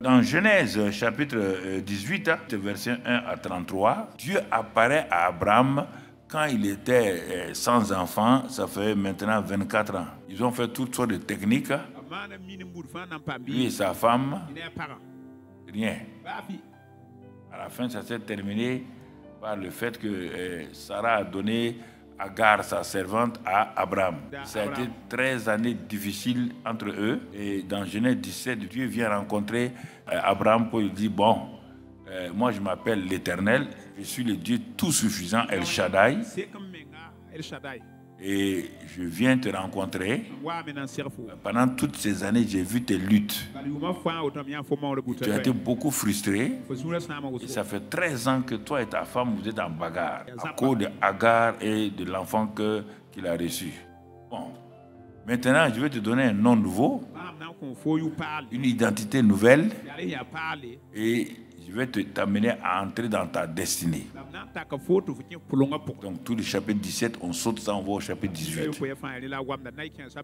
Dans Genèse chapitre 18, verset 1 à 33, Dieu apparaît à Abraham quand il était sans enfant, ça fait maintenant 24 ans. Ils ont fait toutes sortes de techniques. Lui et sa femme, rien. À la fin, ça s'est terminé par le fait que Sarah a donné Agar, sa servante, à Abraham. Ça a été 13 années difficiles entre eux. Et dans Genèse 17, Dieu vient rencontrer Abraham pour lui dire, bon, moi je m'appelle l'Éternel, je suis le Dieu tout suffisant, El Shaddai. Et je viens te rencontrer. Pendant toutes ces années, j'ai vu tes luttes. Tu as été beaucoup frustré. Et ça fait 13 ans que toi et ta femme, vous êtes en bagarre. À cause de Agar et de l'enfant qu'il a reçu. Bon. Maintenant, je vais te donner un nom nouveau. Une identité nouvelle. Et je vais t'amener à entrer dans ta destinée. Donc, tout le chapitre 17, on saute ça, on va au chapitre 18.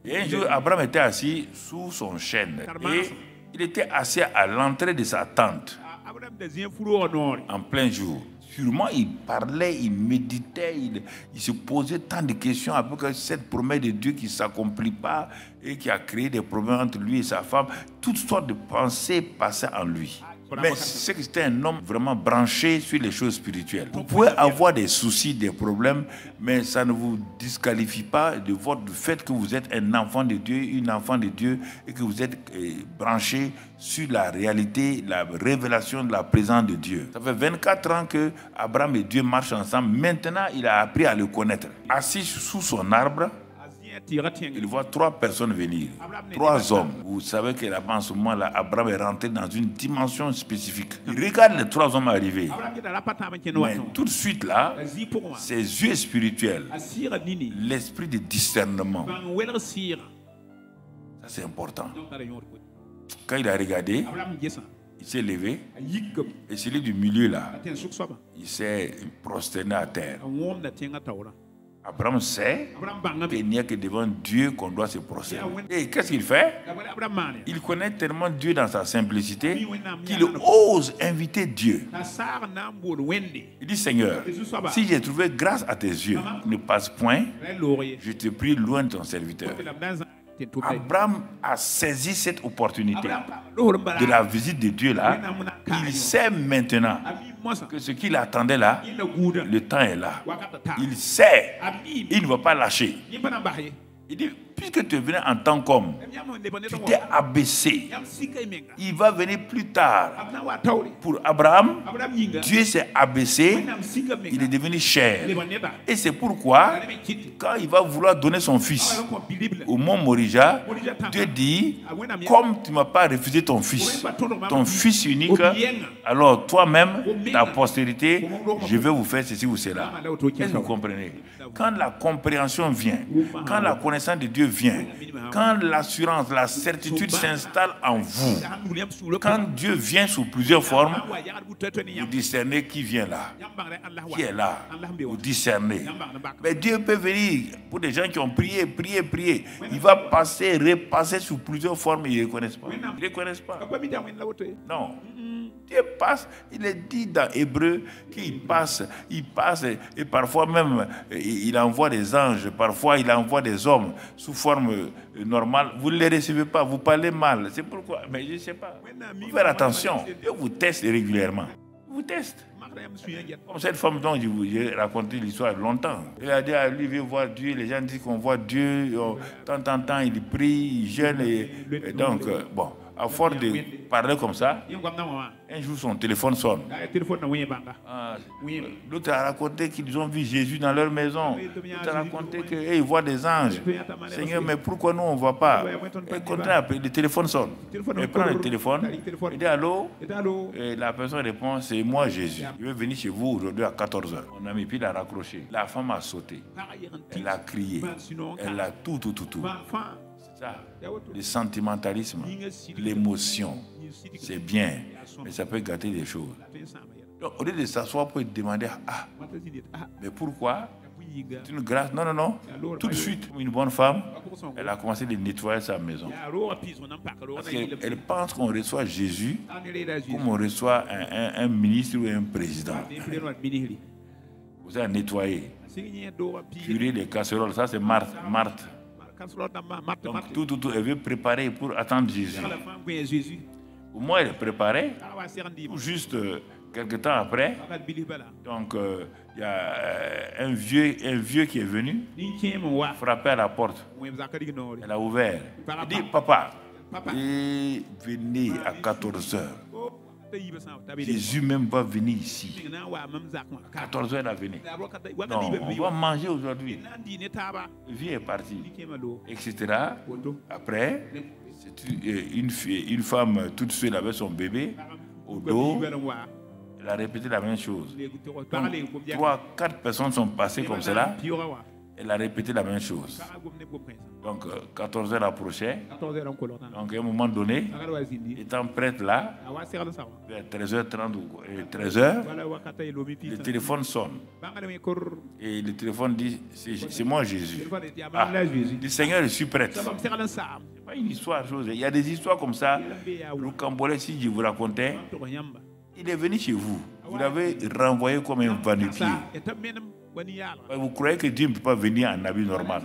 Et un jour, Abraham était assis sous son chêne. Et il était assis à l'entrée de sa tente. En plein jour. Sûrement, il parlait, il méditait, il se posait tant de questions après cette promesse de Dieu qui ne s'accomplit pas et qui a créé des problèmes entre lui et sa femme. Toutes sortes de pensées passaient en lui. Mais c'est que c'était un homme vraiment branché sur les choses spirituelles. Vous pouvez avoir des soucis, des problèmes, mais ça ne vous disqualifie pas du fait que vous êtes un enfant de Dieu, une enfant de Dieu, et que vous êtes branché sur la réalité, la révélation de la présence de Dieu. Ça fait 24 ans que Abraham et Dieu marchent ensemble. Maintenant, il a appris à le connaître. Assis sous son arbre, il voit 3 personnes venir, 3 hommes. Vous savez que là-bas, en ce moment-là, Abraham est rentré dans une dimension spécifique. Il regarde les 3 hommes arriver. Mais tout de suite là, ses yeux spirituels, l'esprit de discernement, ça c'est important. Quand il a regardé, il s'est levé et celui du milieu là, il s'est prosterné à terre. Abraham sait qu'il n'y a que devant Dieu qu'on doit se prosterner. Et qu'est-ce qu'il fait? Il connaît tellement Dieu dans sa simplicité qu'il ose inviter Dieu. Il dit, Seigneur, si j'ai trouvé grâce à tes yeux, ne passe point, je te prie loin de ton serviteur. Abraham a saisi cette opportunité de la visite de Dieu là. Il sait maintenant que ce qu'il attendait là, le temps est là. Il sait, il ne va pas lâcher. Il dit, puisque tu es venu en tant qu'homme, tu t'es abaissé. Il va venir plus tard. Pour Abraham, Dieu s'est abaissé, il est devenu chair. Et c'est pourquoi, quand il va vouloir donner son fils au mont Morija, Dieu dit, comme tu ne m'as pas refusé ton fils unique, alors toi-même, ta postérité, je vais vous faire ceci ou cela. Est-ce que vous comprenez? Quand la compréhension vient, quand la connaissance de Dieu vient, quand l'assurance, la certitude s'installe en vous, quand Dieu vient sous plusieurs formes, vous discernez qui vient là, qui est là, vous discernez. Mais Dieu peut venir pour des gens qui ont prié. Il va passer, repasser sous plusieurs formes, ils ne reconnaissent pas. Ils ne reconnaissent pas. Non. Dieu passe, il est dit dans Hébreu qu'il passe, et parfois même il envoie des anges, parfois il envoie des hommes sous forme normale. Vous ne les recevez pas, vous parlez mal. C'est pourquoi, mais je ne sais pas. Vous faites attention, Dieu vous teste régulièrement. Vous teste. Comme cette femme dont j'ai raconté l'histoire longtemps. Elle a dit à lui, viens voir Dieu. Les gens disent qu'on voit Dieu. De temps en temps, il prie, il jeûne. Et donc, bon, à force de parler comme ça, un jour son téléphone sonne. L'autre a raconté qu'ils ont vu Jésus dans leur maison. L'autre a raconté qu'ils voient des anges. Seigneur, mais pourquoi nous on ne voit pas? Et continue à appeler, le téléphone sonne. Il prend le téléphone, il dit allô? Et la personne répond, c'est moi Jésus. Je vais venir chez vous aujourd'hui à 14h. On a mis, puis il a raccroché. La femme a sauté. Elle a crié. Elle a tout. Ça, le sentimentalisme, l'émotion, c'est bien, mais ça peut gâter des choses. Donc, au lieu de s'asseoir pour demander, mais pourquoi? C'est une grâce. Non, non, non. Tout de suite, une bonne femme, elle a commencé de nettoyer sa maison. Parce qu'elle pense qu'on reçoit Jésus comme on reçoit un ministre ou un président. Vous avez nettoyé, curer les casseroles. Ça, c'est Marthe. Donc, tout, elle veut préparer pour attendre Jésus. Pour moi, elle est préparée. Juste quelque temps après, donc il y a un vieux qui est venu frapper à la porte. Elle a ouvert. Elle dit, papa, et venez à 14 heures. Jésus même va venir ici. 14 heures, elle a venu. Non, on va manger aujourd'hui. Le vieux est parti, etc. Après, une femme toute seule avec son bébé au dos. Elle a répété la même chose. 3-4 personnes sont passées comme cela. Elle a répété la même chose. Donc, 14 heures approchaient. Donc, à un moment donné, étant prête là, vers 13h30 ou 13h, le téléphone sonne. Et le téléphone dit, c'est moi Jésus. Ah, le Seigneur, je suis prête. Ce n'est pas une histoire. Il y a des histoires comme ça. Le Cambodge, si je vous racontais, il est venu chez vous. Vous l'avez renvoyé comme un va-nu-pied. Vous croyez que Dieu ne peut pas venir en habit normal?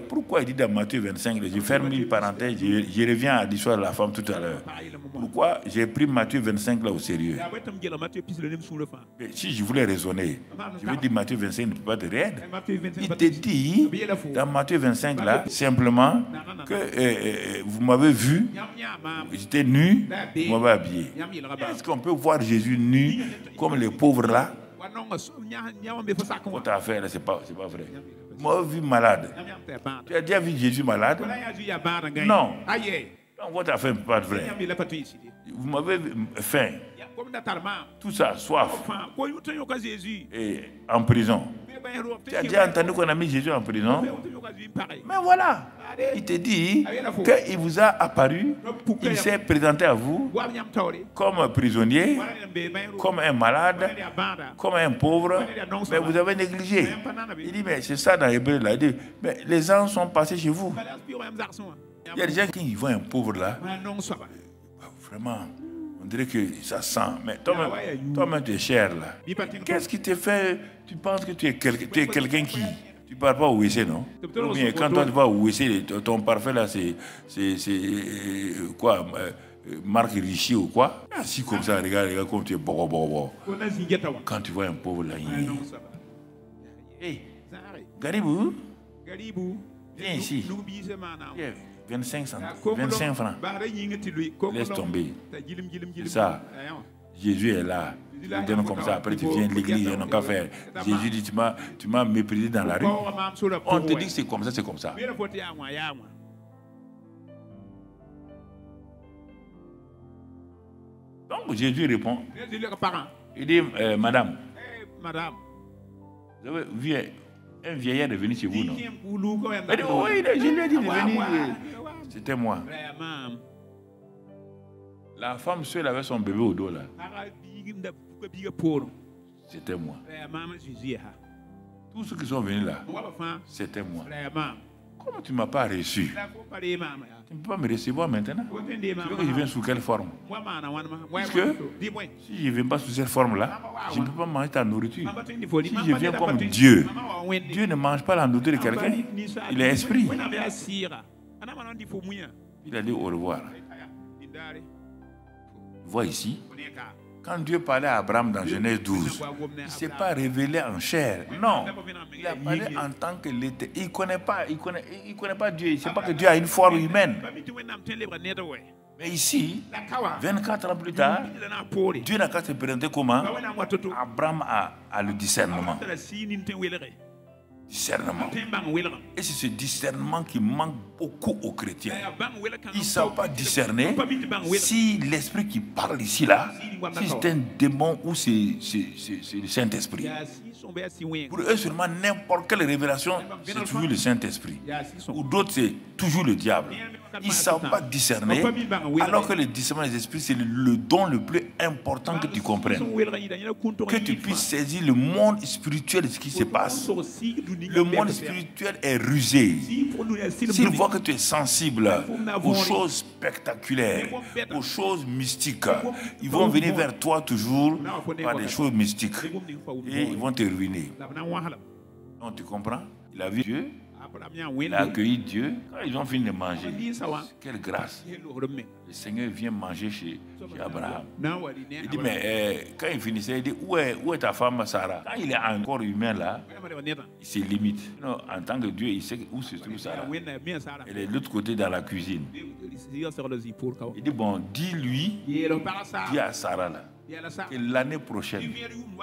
Pourquoi il dit dans Matthieu 25, je ferme une parenthèse, je reviens à l'histoire de la femme tout à l'heure. Pourquoi j'ai pris Matthieu 25 là au sérieux? Mais si je voulais raisonner, je vais dire Matthieu 25 ne peut pas te raider. Il te dit dans Matthieu 25 là, simplement que vous m'avez vu, j'étais nu, vous m'avez habillé. Est-ce qu'on peut voir Jésus nu comme les pauvres là? Votre affaire, c'est pas vrai. Moi, vu malade. Tu as déjà vu Jésus malade? Non. Donc, votre affaire n'est pas vraie. Vous m'avez faim. Tout ça, soif. Et en prison. Tu as déjà entendu qu'on a mis Jésus en prison? Mais voilà. Il te dit qu'il vous a apparu, il s'est présenté à vous comme un prisonnier, comme un malade, comme un pauvre, mais vous avez négligé. Il dit, mais c'est ça dans l'hébreu là. Il dit, mais les anges sont passés chez vous. Il y a des gens qui voient un pauvre là. Vraiment, on dirait que ça sent. Mais toi-même, tu es cher là. Qu'est-ce qui te fait? Tu penses que tu es quelqu'un qui... Tu ne parles pas au WC, non? Ou bien quand toi tu vas au WC, ton parfait là, c'est quoi? Marc Richie ou quoi? Si comme ça, regarde comme tu es bon. Quand tu vois un pauvre là, hey, Garibou, viens ici. 25 francs. Laisse tomber. C'est ça. Jésus est là. Tu le donnes comme ça. Après, tu viens de l'église. Il n'y a qu'à faire. Jésus dit, tu m'as méprisé dans la rue. On te dit que c'est comme ça, c'est comme ça. Donc, Jésus répond. Il dit, madame, vous avez vu un vieillard est venu chez vous, non? Elle dit, oui, je lui ai dit de venir. C'était moi. La femme seule avec son bébé au dos là. C'était moi. Tous ceux qui sont venus là, c'était moi. Comment tu ne m'as pas reçu? Tu ne peux pas me recevoir maintenant. Tu veux que je vienne sous quelle forme? Parce que si je ne viens pas sous cette forme-là, je ne peux pas manger ta nourriture. Si je viens comme Dieu, Dieu ne mange pas la nourriture de quelqu'un. Il est esprit. Il a dit au revoir. Vois ici, quand Dieu parlait à Abraham dans Genèse 12, il ne s'est pas révélé en chair. Non, il a parlé en tant que l'été. Il ne connaît pas Dieu. Il ne sait pas que Dieu a une forme humaine. Mais ici, 24 ans plus tard, Dieu n'a qu'à se présenter comment? Abraham a le discernement. Et c'est ce discernement qui manque beaucoup aux chrétiens. Ils ne savent pas discerner si l'esprit qui parle ici là, si c'est un démon ou c'est le Saint-Esprit. Pour eux seulement n'importe quelle révélation, c'est toujours le Saint-Esprit. Ou d'autres, c'est toujours le diable. Ils ne savent pas discerner, alors que le discernement des esprits, c'est le don le plus important que tu comprennes. Que tu puisses saisir le monde spirituel de ce qui se passe. Le monde spirituel est rusé. S'ils voient que tu es sensible aux choses spectaculaires, aux choses mystiques, ils vont venir vers toi toujours par des choses mystiques. Et ils vont te ruiner. Donc tu comprends? Il a vu Dieu. Il a accueilli Dieu. Quand ils ont fini de manger, quelle grâce. Le Seigneur vient manger chez Abraham. Il dit, mais quand il finissait, il dit, où est ta femme Sarah? Quand il est encore humain là, il se limite. Non, en tant que Dieu, il sait où se trouve Sarah. Elle est de l'autre côté dans la cuisine. Il dit, bon, dis à Sarah là, que l'année prochaine,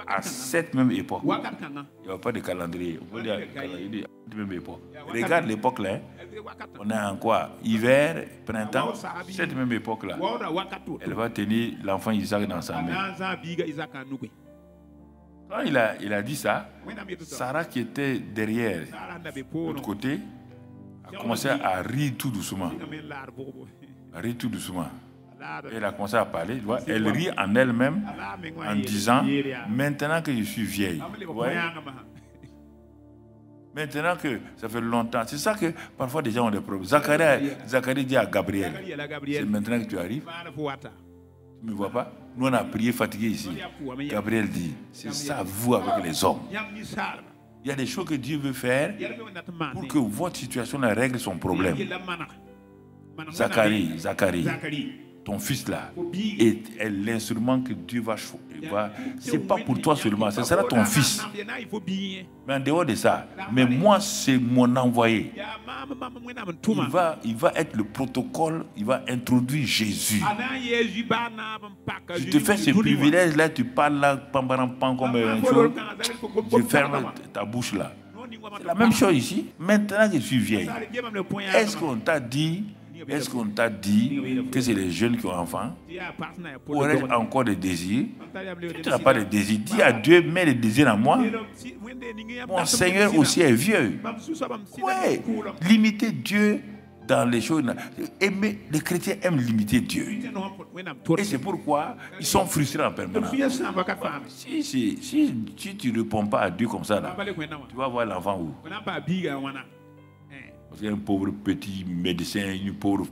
à cette même époque, il n'y a pas de calendrier. On peut dire calendrier de même époque. Regarde l'époque là, on est en quoi? Hiver, printemps, cette même époque là. Elle va tenir l'enfant Isaac dans sa main. Quand il a dit ça, Sarah qui était derrière, de l'autre côté, a commencé à rire tout doucement. Elle a commencé à parler, tu vois, elle rit en elle-même en disant, maintenant que je suis vieille, ouais, maintenant que ça fait longtemps, c'est ça que parfois des gens ont des problèmes. Zacharie dit à Gabriel, c'est maintenant que tu arrives, tu ne me vois pas? Nous on a prié fatigué ici. Gabriel dit, c'est ça vous avec les hommes. Il y a des choses que Dieu veut faire pour que votre situation règle son problème. Zacharie, ton fils là est l'instrument que Dieu va choisir. C'est pas pour toi seulement, ce sera ton fils. Mais en dehors de ça, mais moi c'est mon envoyé. Il va être le protocole, il va introduire Jésus. Je te fais ce privilège là, tu parles là, comme une chose, je ferme ta bouche là. C'est la même chose ici. Maintenant que je suis vieille, est-ce qu'on t'a dit que c'est les jeunes qui ont enfants? Aurais-tu encore des désirs? Si tu n'as pas de désirs, dis à Dieu, mets des désirs en moi. Mon Seigneur aussi est vieux. Oui, limiter Dieu dans les choses. Les chrétiens aiment limiter Dieu. Et c'est pourquoi ils sont frustrés en permanence. Si tu ne réponds pas à Dieu comme ça, là, tu vas voir l'enfant où? Parce qu'il y a un pauvre petit médecin, une pauvre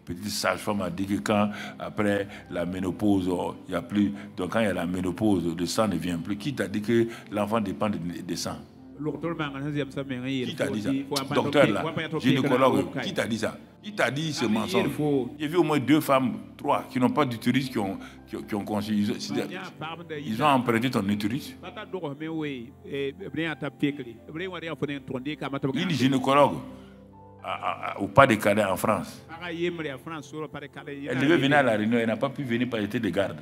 petite sage-femme a dit que quand, après la ménopause, il n'y a plus. Donc quand il y a la ménopause, le sang ne vient plus. Qui t'a dit que l'enfant dépend de sang? Qui t'a dit ça? Docteur là, gynécologue, qui t'a dit ça? Qui t'a dit ce mensonge? J'ai vu au moins 2 femmes, 3, qui n'ont pas d'utérus, qui ont conçu. Ils ont emprunté ton utérus. Une gynécologue au pas de Calais en France. Elle devait venir à la réunion, elle n'a pas pu venir parce qu'elle était de garde.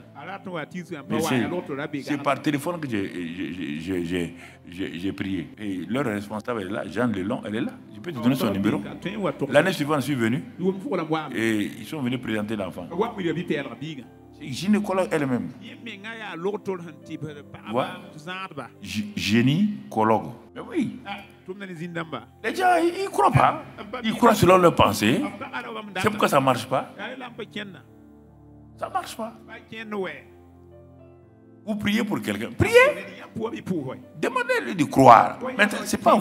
C'est par téléphone que j'ai prié. Et leur responsable est là, Jeanne Lelon, elle est là. Je peux te donner son numéro. L'année suivante, je suis venu et ils sont venus présenter l'enfant. Gynécologue elle-même. Gynécologue. Mais oui. Les gens, ils ne croient pas. Ils croient selon leur pensée. C'est pourquoi ça ne marche pas. Ça ne marche pas. Vous priez pour quelqu'un. Priez. Demandez-lui de croire. Maintenant, ce n'est pas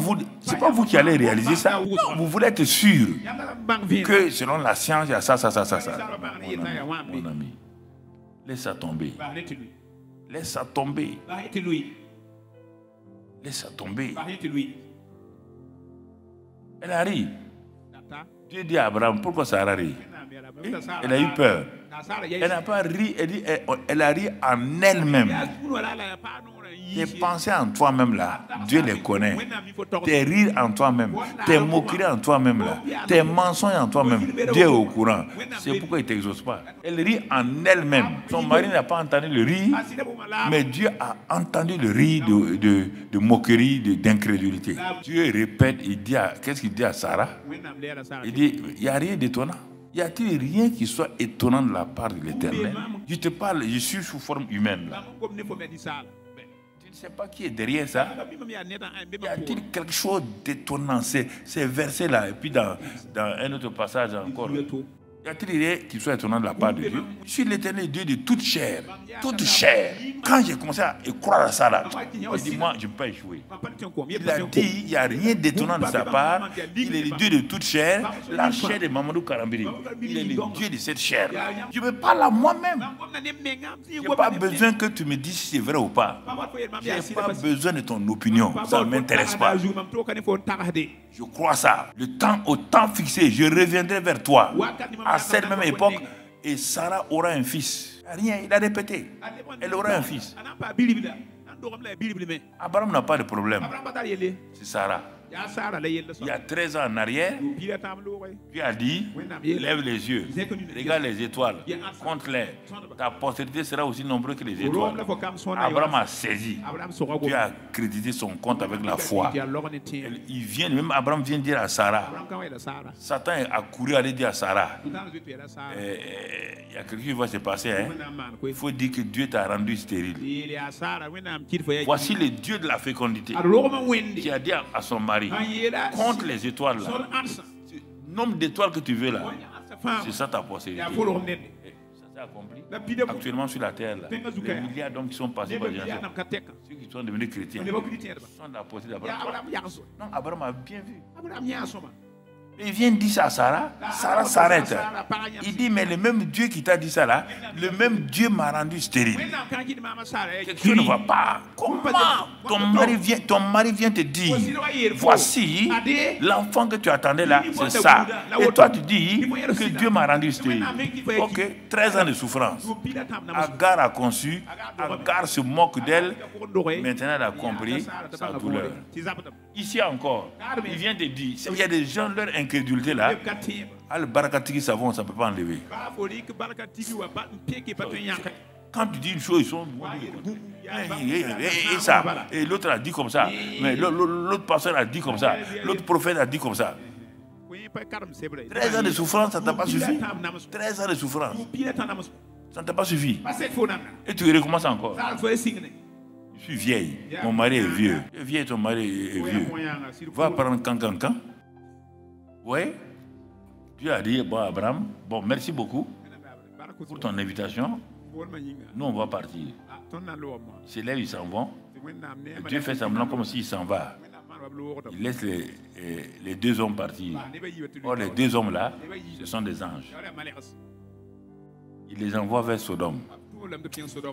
vous qui allez réaliser ça. Non, vous voulez être sûr que selon la science, il y a ça. Mon ami. Laisse ça tomber. Laisse ça tomber. Laisse ça tomber. Elle a ri. Dieu dit à Abraham, pourquoi Sarah rit? Elle a eu peur. Elle n'a pas ri, elle a ri en elle-même. Tes pensées en toi-même là, Dieu les connaît. Tes rires en toi-même, tes moqueries en toi-même là, tes mensonges en toi-même, Dieu est au courant. C'est pourquoi il ne t'exauce pas. Elle rit en elle-même. Son mari n'a pas entendu le rire, mais Dieu a entendu le rire de moquerie, d'incrédulité. Dieu répète, qu'est-ce qu'il dit à Sarah? Il dit, il n'y a rien d'étonnant. Y a-t-il rien qui soit étonnant de la part de l'Éternel? Je te parle, je suis sous forme humaine là. Tu ne sais pas qui est derrière ça. Y a-t-il quelque chose d'étonnant, ces versets-là, et puis dans un autre passage encore. Y a-t-il rien qui soit étonnant de la part de Dieu? Je suis l'Éternel Dieu de toute chair. Toute chair. Quand j'ai commencé à croire à ça, là, je dis, moi, je ne peux pas échouer. Il a dit, il n'y a rien d'étonnant de sa part. Il est le Dieu de toute chair, la chair de Mamadou Karambiri. Il est le Dieu de cette chair. Je me parle à moi-même. Je n'ai pas besoin que tu me dises si c'est vrai ou pas. Je n'ai pas besoin de ton opinion. Ça ne m'intéresse pas. Je crois ça. Au temps fixé, je reviendrai vers toi. À cette même époque, et Sarah aura un fils. Rien, il a répété. Elle aura un fils. Abraham n'a pas de problème. C'est Sarah. Il y a 13 ans en arrière, Dieu a dit, lève les yeux, regarde les étoiles, compte-les. Ta postérité sera aussi nombreuse que les étoiles. Abraham a saisi. Dieu a crédité son compte avec la foi. Il vient, même Abraham vient dire à Sarah. Satan a couru aller dire à Sarah. Il y a quelque chose qui va se passer. Il faut dire que Dieu t'a rendu stérile. Voici le Dieu de la fécondité qui a dit à son mari, compte les étoiles là. Nombre d'étoiles que tu veux là. C'est ça ta postérité. Ça s'est accompli. Actuellement sur la terre là. Les milliards d'hommes qui sont passés par Jésus, ceux qui sont devenus chrétiens, sont de la postérité d'Abraham. Non, Abraham a bien vu. Il vient dire ça à Sarah. Sarah s'arrête. Il dit, mais le même Dieu qui t'a dit ça là, le même Dieu m'a rendu stérile. Quelque chose ne va pas. Comment ton mari vient te dire, voici l'enfant que tu attendais là, c'est ça. Et toi tu dis que Dieu m'a rendu stérile. Ok, 13 ans de souffrance. Agar a conçu, Agar se moque d'elle. Maintenant elle a compris sa douleur. Ici encore, il vient te dire, il y a des gens, leur incrédulité là, le barakatiki savon, ça ne peut pas enlever. Quand tu dis une chose, ils sont... Et ça, et l'autre a dit comme ça, mais l'autre pasteur a dit comme ça, l'autre prophète a dit comme ça. 13 ans de souffrance, ça ne t'a pas suffi. 13 ans de souffrance, ça ne t'a pas suffi. Et tu recommences encore. Je suis vieille, mon mari est vieux. Tu es vieille, ton mari est vieux. Va prendre cancan. Oui. Dieu a dit, bon Abraham, bon merci beaucoup pour ton invitation. Nous on va partir. C'est là ils s'en vont. Dieu fait semblant comme s'il s'en va. Il laisse les deux hommes partir. Or les deux hommes là, ce sont des anges. Il les envoie vers Sodome.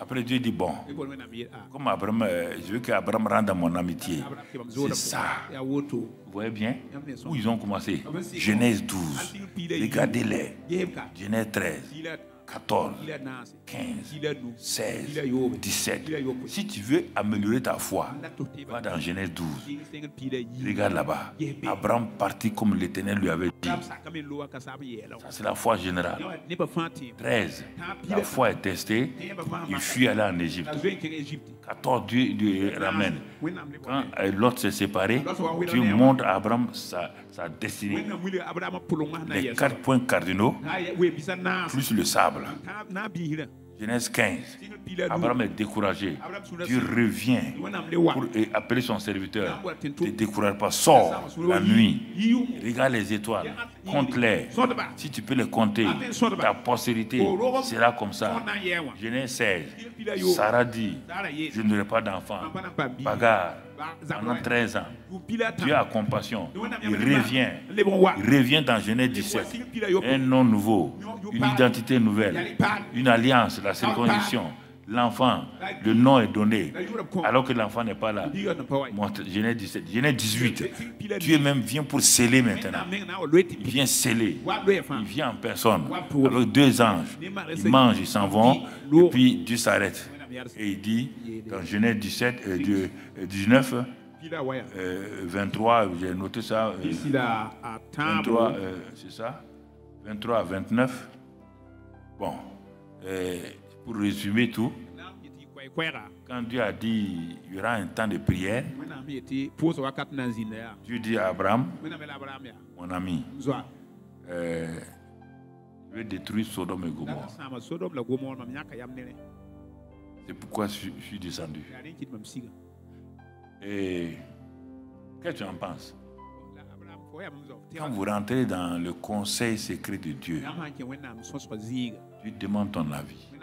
Après Dieu dit, bon, comme Abraham, je veux qu'Abraham rende à mon amitié. C'est ça. Vous voyez bien où ils ont commencé. Genèse 12. Regardez-les. Genèse 13. 14, 15, 16, 17. Si tu veux améliorer ta foi, va dans Genèse 12. Regarde là-bas. Abraham partit comme l'Éternel lui avait dit. Ça, c'est la foi générale. 13. La foi est testée. Il fuit aller en Égypte. 14. Dieu ramène. Quand l'autre s'est séparé, Dieu montre à Abraham sa destinée. Les 4 points cardinaux, plus le sable. Genèse 15. Abraham est découragé. Dieu revient pour appeler son serviteur. Ne te décourage pas. Sors la nuit. Regarde les étoiles. Compte-les. Si tu peux les compter, ta postérité sera comme ça. Genèse 16. Sarah dit, je n'aurai pas d'enfant. Bagarre. Pendant 13 ans. Dieu a compassion. Il revient dans Genèse 17. Un nom nouveau. Une identité nouvelle. Une alliance. La circoncision. L'enfant, le nom est donné, alors que l'enfant n'est pas là. Genèse 17, Genèse 18. Dieu même vient pour sceller maintenant. Il vient sceller. Il vient en personne, avec 2 anges. Ils mangent, ils s'en vont, et puis Dieu s'arrête. Et il dit, dans Genèse 17, 19, 23, j'ai noté ça, 23, c'est ça, 23 à 29. Bon, pour résumer tout, quand Dieu a dit il y aura un temps de prière, Dieu dit à Abraham, mon ami, je vais détruire Sodome et Gomorrhe. C'est pourquoi je suis descendu. Et qu'est-ce que tu en penses? Quand vous rentrez dans le conseil secret de Dieu, tu demandes ton avis. Tu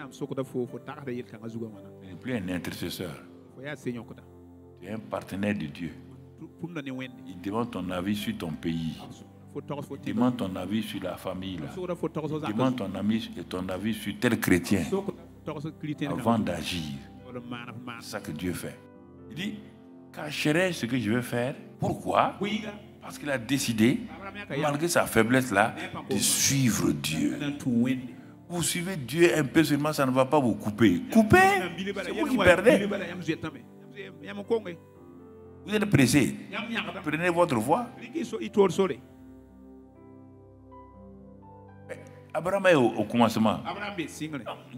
n'es plus un intercesseur. Tu es un partenaire de Dieu. Il demande ton avis sur ton pays. Il demande ton avis sur la famille. Il demande ton avis sur tel chrétien avant d'agir. C'est ça que Dieu fait. Il dit, cacherai ce que je vais faire. Pourquoi? Parce qu'il a décidé, malgré sa faiblesse là, de suivre Dieu. Vous suivez Dieu un peu seulement, ça ne va pas vous couper. Couper, c'est vous qui perdez. Vous êtes pressé. Prenez votre voie. Abraham est au commencement.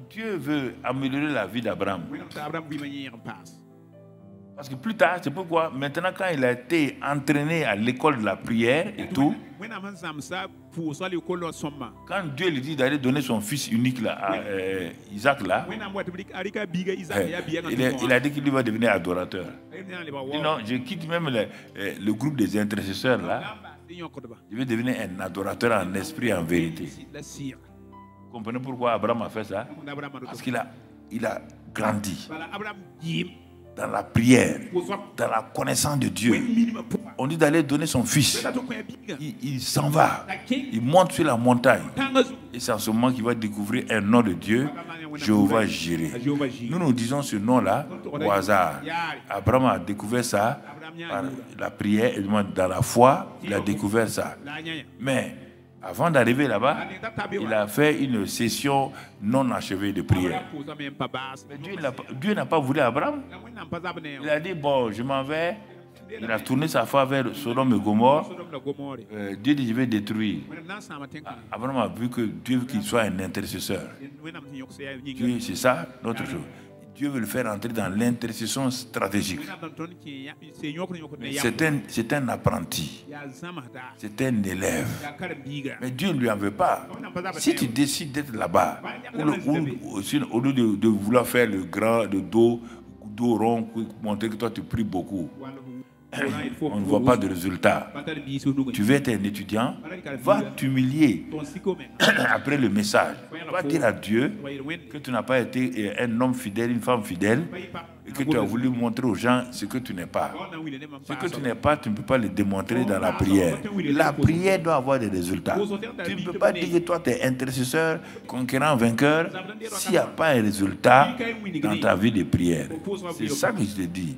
Dieu veut améliorer la vie d'Abraham. Parce que plus tard, c'est pourquoi maintenant quand il a été entraîné à l'école de la prière et tout, quand Dieu lui dit d'aller donner son fils unique là, à Isaac là, il a dit qu'il va devenir adorateur. Il dit non, je quitte même le groupe des intercesseurs là, je vais devenir un adorateur en esprit et en vérité. Vous comprenez pourquoi Abraham a fait ça? Parce qu'il a grandi dans la prière, dans la connaissance de Dieu. On dit d'aller donner son fils. Il s'en va. Il monte sur la montagne. Et c'est en ce moment qu'il va découvrir un nom de Dieu, Jéhovah Jireh. Nous disons ce nom-là au hasard. Abraham a découvert ça par la prière et dans la foi. Il a découvert ça. Mais avant d'arriver là-bas, il a fait une session non achevée de prière. Mais Dieu n'a pas voulu Abraham. Il a dit, bon, je m'en vais. Il a tourné sa foi vers Sodome et Gomorrhe. Dieu dit, je vais détruire. Abraham a vu que Dieu veut qu'il soit un intercesseur. C'est ça, notre chose. Dieu veut le faire entrer dans l'intercession stratégique. C'est un apprenti. C'est un élève. Mais Dieu ne lui en veut pas. Si tu décides d'être là-bas, au lieu de vouloir faire le dos rond pour montrer que toi tu pries beaucoup, on ne voit pas de résultat. Tu veux être un étudiant, va t'humilier après le message. Va dire à Dieu que tu n'as pas été un homme fidèle, une femme fidèle, et que tu as voulu montrer aux gens ce que tu n'es pas. Ce que tu n'es pas, tu ne peux pas le démontrer dans la prière. La prière doit avoir des résultats. Tu ne peux pas dire que toi tu es intercesseur, conquérant, vainqueur, s'il n'y a pas un résultat dans ta vie de prière. C'est ça que je te dis.